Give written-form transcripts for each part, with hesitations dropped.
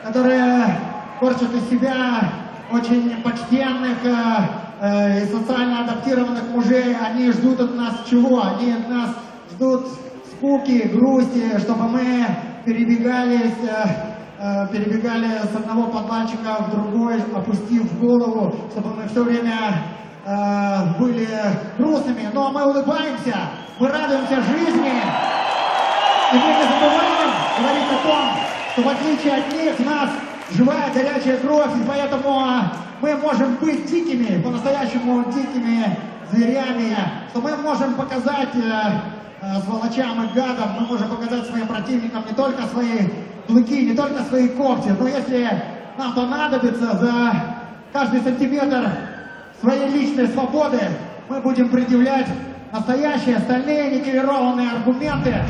которые корчат из себя очень почтенных и социально адаптированных мужей, они ждут от нас чего? Они от нас ждут скуки, грусти, чтобы мы перебегали с одного подвальчика в другой, опустив голову, чтобы мы все время были грустными. Но мы улыбаемся, мы радуемся жизни, и мы не забываем говорить о том, что в отличие от них в нас живая горячая кровь, и поэтому мы можем быть дикими, по-настоящему дикими зверями, что мы можем показать сволочам и гадам, мы можем показать своим противникам не только свои клыки, не только свои когти, но если нам понадобится за каждый сантиметр своей личной свободы, мы будем предъявлять настоящие, стальные, никелированные аргументы.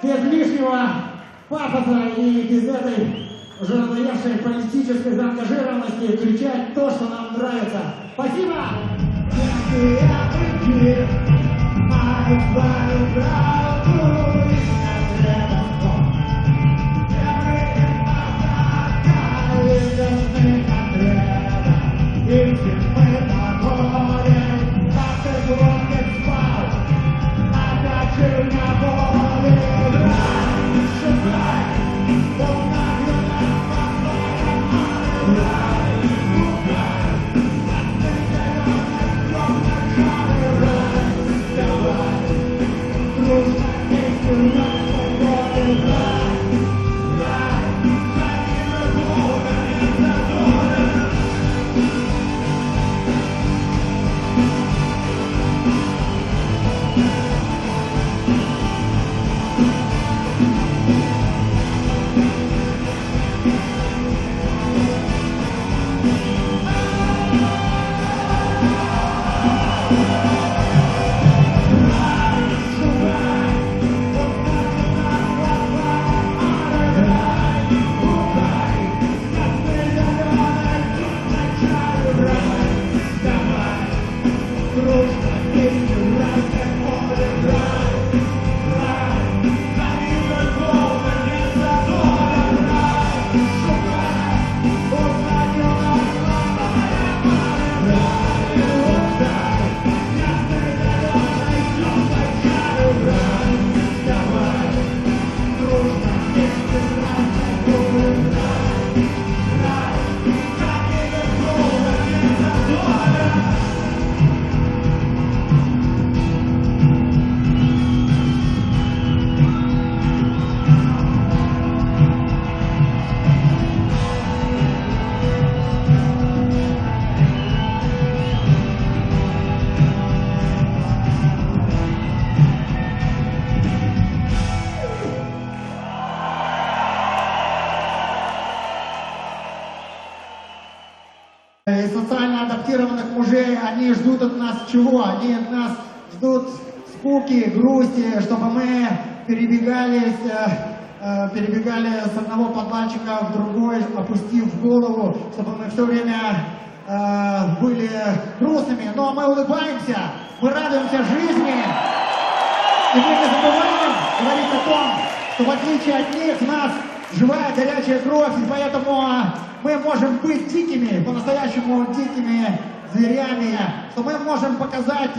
Без лишнего пафоса и без этой уже надоевшей политической заангажированности кричать то, что нам нравится. Спасибо! и социально адаптированных мужей, они ждут от нас чего? Они от нас ждут скуки, грусти, чтобы мы перебегали с одного подвальчика в другой, опустив голову, чтобы мы все время были грустными. Но мы улыбаемся, мы радуемся жизни, и мы не забываем говорить о том, что в отличие от них в нас живая горячая кровь, и поэтому мы можем быть дикими, по-настоящему дикими зверями, что мы можем показать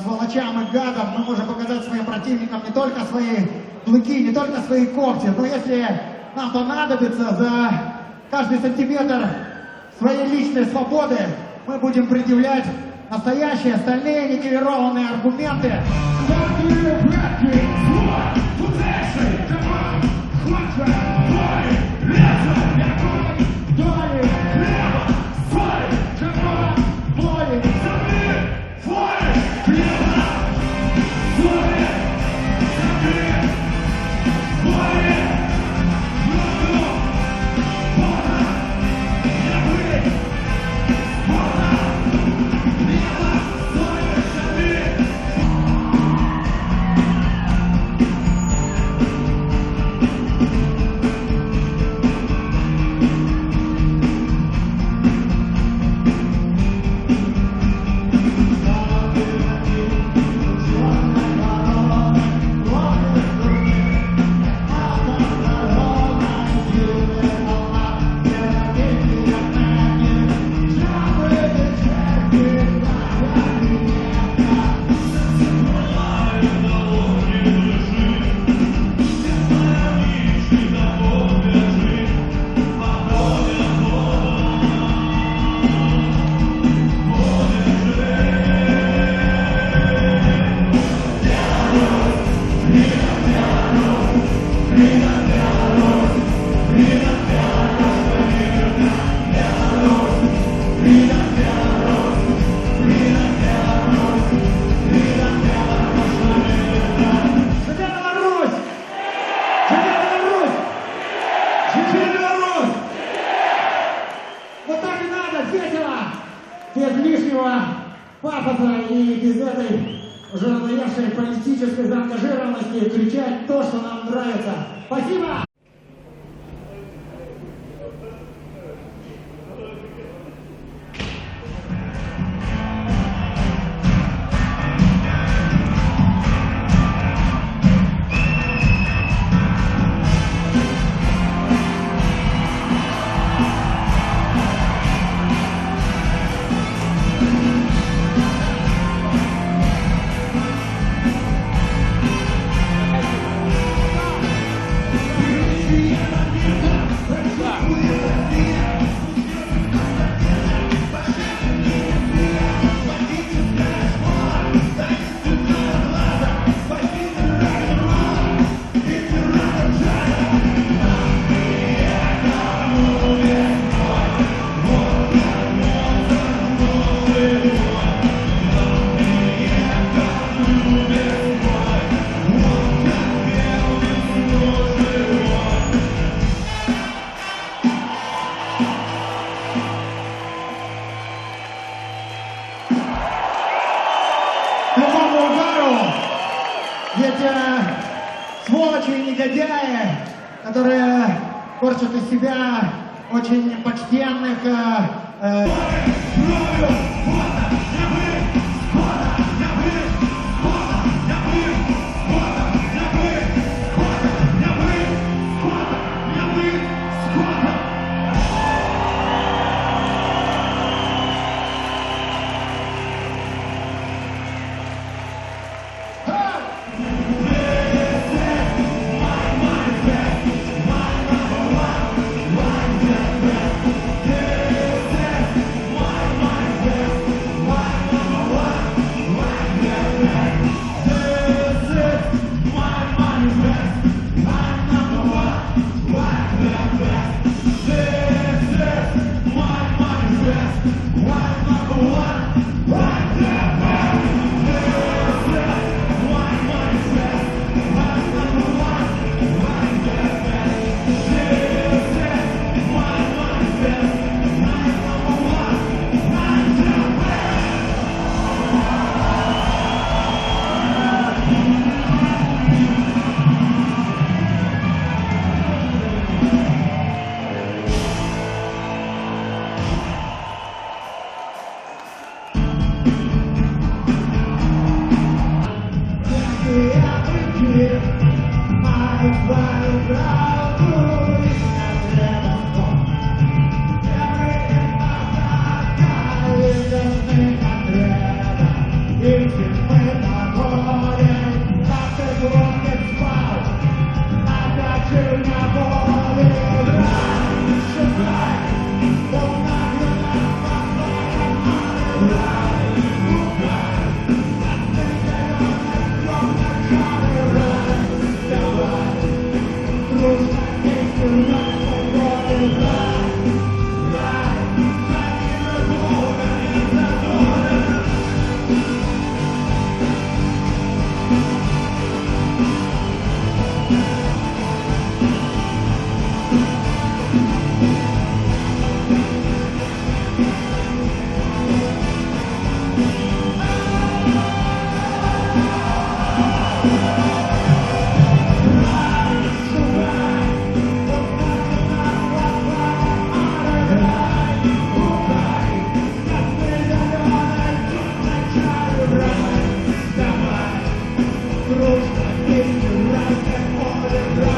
сволочам и гадам, мы можем показать своим противникам не только свои клыки, не только свои когти, но если нам понадобится за каждый сантиметр своей личной свободы, мы будем предъявлять настоящие, стальные, никелированные аргументы. Без лишнего пафоса и без этой уже надоевшей политической заангажированности кричать то, что нам нравится. Спасибо! Любому удару эти сволочи и негодяи, которые корчат из себя очень почтенных Песню, раз, как он играл.